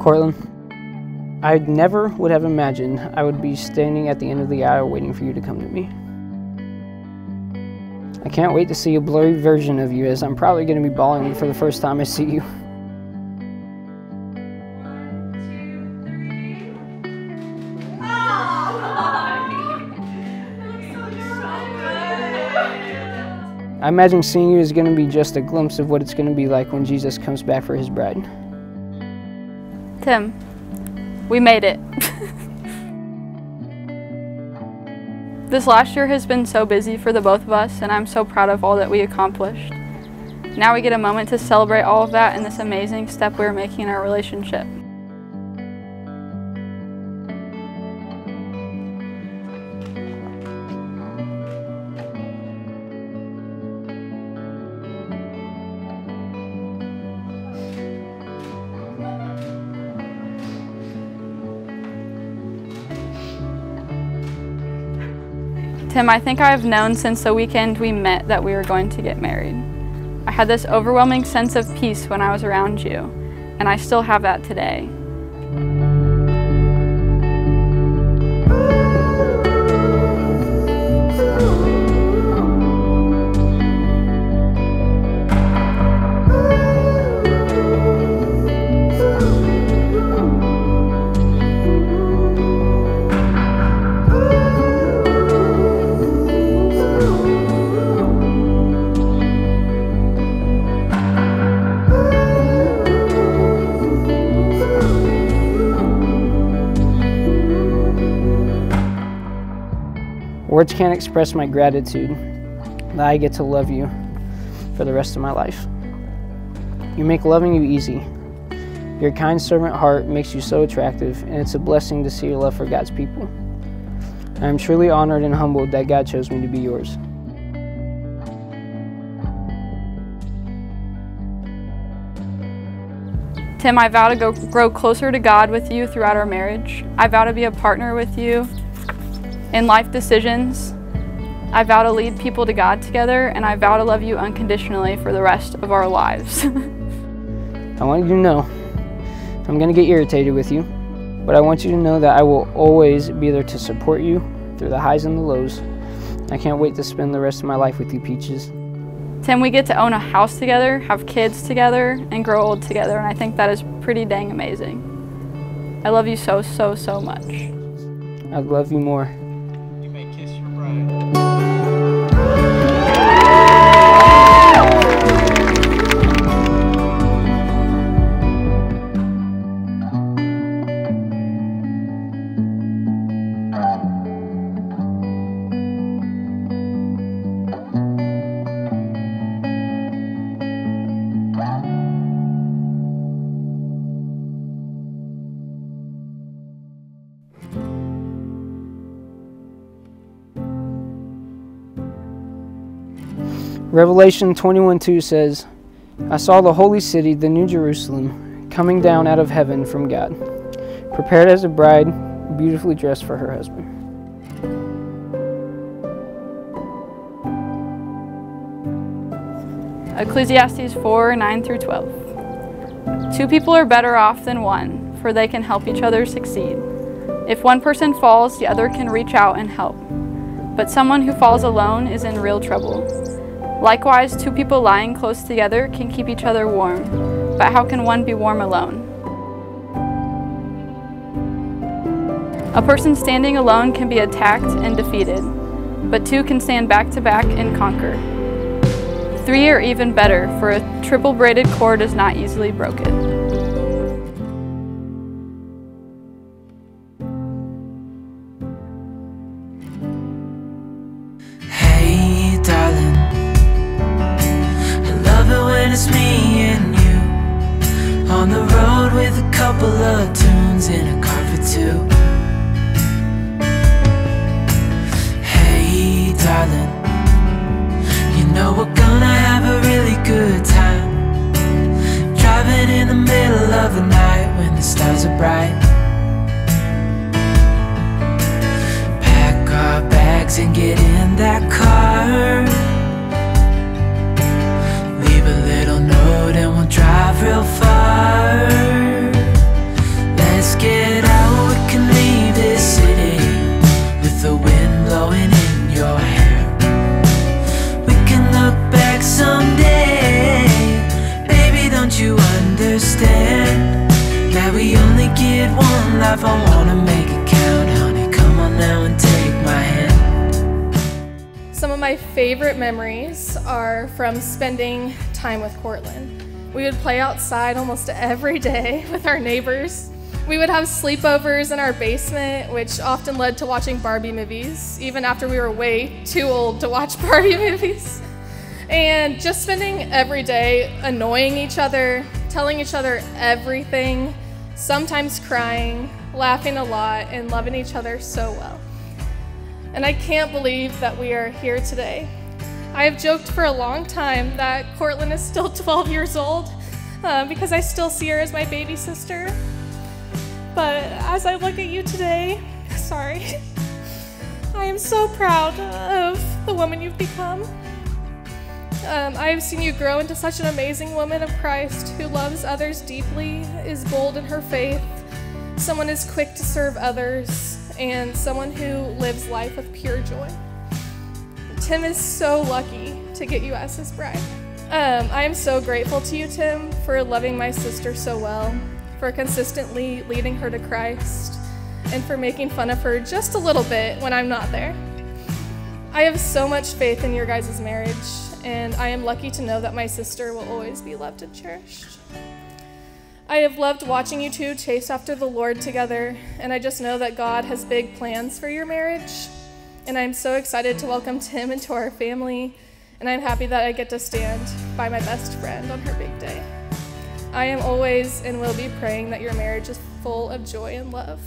Cortlyn, I never would have imagined I would be standing at the end of the aisle waiting for you to come to me. I can't wait to see a blurry version of you, as I'm probably going to be bawling for the first time I see you. I imagine seeing you is going to be just a glimpse of what it's going to be like when Jesus comes back for his bride. Tim, we made it. This last year has been so busy for the both of us, and I'm so proud of all that we accomplished. Now we get a moment to celebrate all of that and this amazing step we're making in our relationship. Tim, I think I've known since the weekend we met that we were going to get married. I had this overwhelming sense of peace when I was around you, and I still have that today. Words can't express my gratitude that I get to love you for the rest of my life. You make loving you easy. Your kind servant heart makes you so attractive, and it's a blessing to see your love for God's people. I am truly honored and humbled that God chose me to be yours. Tim, I vow to grow closer to God with you throughout our marriage. I vow to be a partner with you in life decisions. I vow to lead people to God together, and I vow to love you unconditionally for the rest of our lives. I want you to know, I'm going to get irritated with you, but I want you to know that I will always be there to support you through the highs and the lows. I can't wait to spend the rest of my life with you, Peaches. Tim, we get to own a house together, have kids together, and grow old together, and I think that is pretty dang amazing. I love you so, so, so much. I love you more. Kiss your bride. Revelation 21:2 says, I saw the holy city, the New Jerusalem, coming down out of heaven from God, prepared as a bride, beautifully dressed for her husband. Ecclesiastes 4:9-12. Two people are better off than one, for they can help each other succeed. If one person falls, the other can reach out and help. But someone who falls alone is in real trouble. Likewise, two people lying close together can keep each other warm, but how can one be warm alone? A person standing alone can be attacked and defeated, but two can stand back to back and conquer. Three are even better, for a triple braided cord is not easily broken. It's me and you on the road with a couple of tunes in a car for two. Hey darling, you know we're gonna have a really good time, driving in the middle of the night when the stars are bright. Pack our bags and get in that car, leave a little note and we'll drive real far. my favorite memories are from spending time with Cortlyn. We would play outside almost every day with our neighbors. We would have sleepovers in our basement, which often led to watching Barbie movies, even after we were way too old to watch Barbie movies. And just spending every day annoying each other, telling each other everything, sometimes crying, laughing a lot, and loving each other so well. And I can't believe that we are here today. I have joked for a long time that Cortlyn is still 12 years old because I still see her as my baby sister. But as I look at you today, sorry, I am so proud of the woman you've become. I have seen you grow into such an amazing woman of Christ who loves others deeply, is bold in her faith, someone is quick to serve others, and someone who lives life with pure joy. Tim is so lucky to get you as his bride. I am so grateful to you, Tim, for loving my sister so well, for consistently leading her to Christ, and for making fun of her just a little bit when I'm not there. I have so much faith in your guys' marriage, and I am lucky to know that my sister will always be loved and cherished. I have loved watching you two chase after the Lord together, and I just know that God has big plans for your marriage. And I'm so excited to welcome Tim into our family, and I'm happy that I get to stand by my best friend on her big day. I am always and will be praying that your marriage is full of joy and love.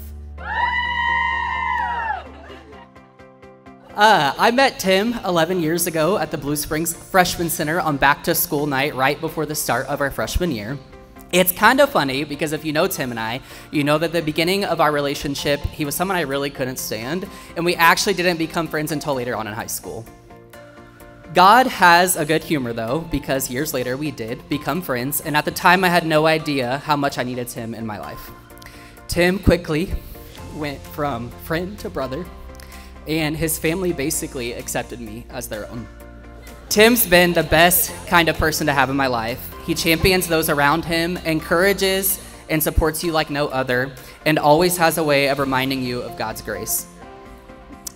I met Tim 11 years ago at the Blue Springs Freshman Center on back to school night right before the start of our freshman year. It's kind of funny because if you know Tim and I, you know that at the beginning of our relationship, he was someone I really couldn't stand, and we actually didn't become friends until later on in high school. God has a good humor though, because years later we did become friends, and at the time I had no idea how much I needed Tim in my life. Tim quickly went from friend to brother, and his family basically accepted me as their own. Tim's been the best kind of person to have in my life. He champions those around him, encourages and supports you like no other, and always has a way of reminding you of God's grace.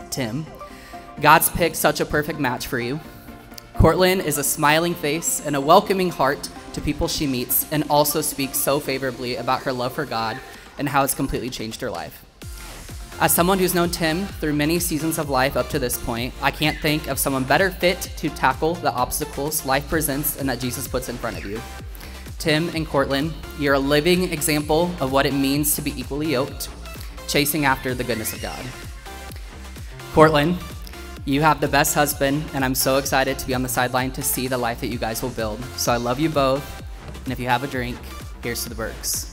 Tim, God's picked such a perfect match for you. Cortlyn is a smiling face and a welcoming heart to people she meets, and also speaks so favorably about her love for God and how it's completely changed her life. As someone who's known Tim through many seasons of life up to this point, I can't think of someone better fit to tackle the obstacles life presents and that Jesus puts in front of you. Tim and Cortlyn, you're a living example of what it means to be equally yoked, chasing after the goodness of God. Cortlyn, you have the best husband, and I'm so excited to be on the sideline to see the life that you guys will build. So I love you both, and if you have a drink, here's to the Bergs.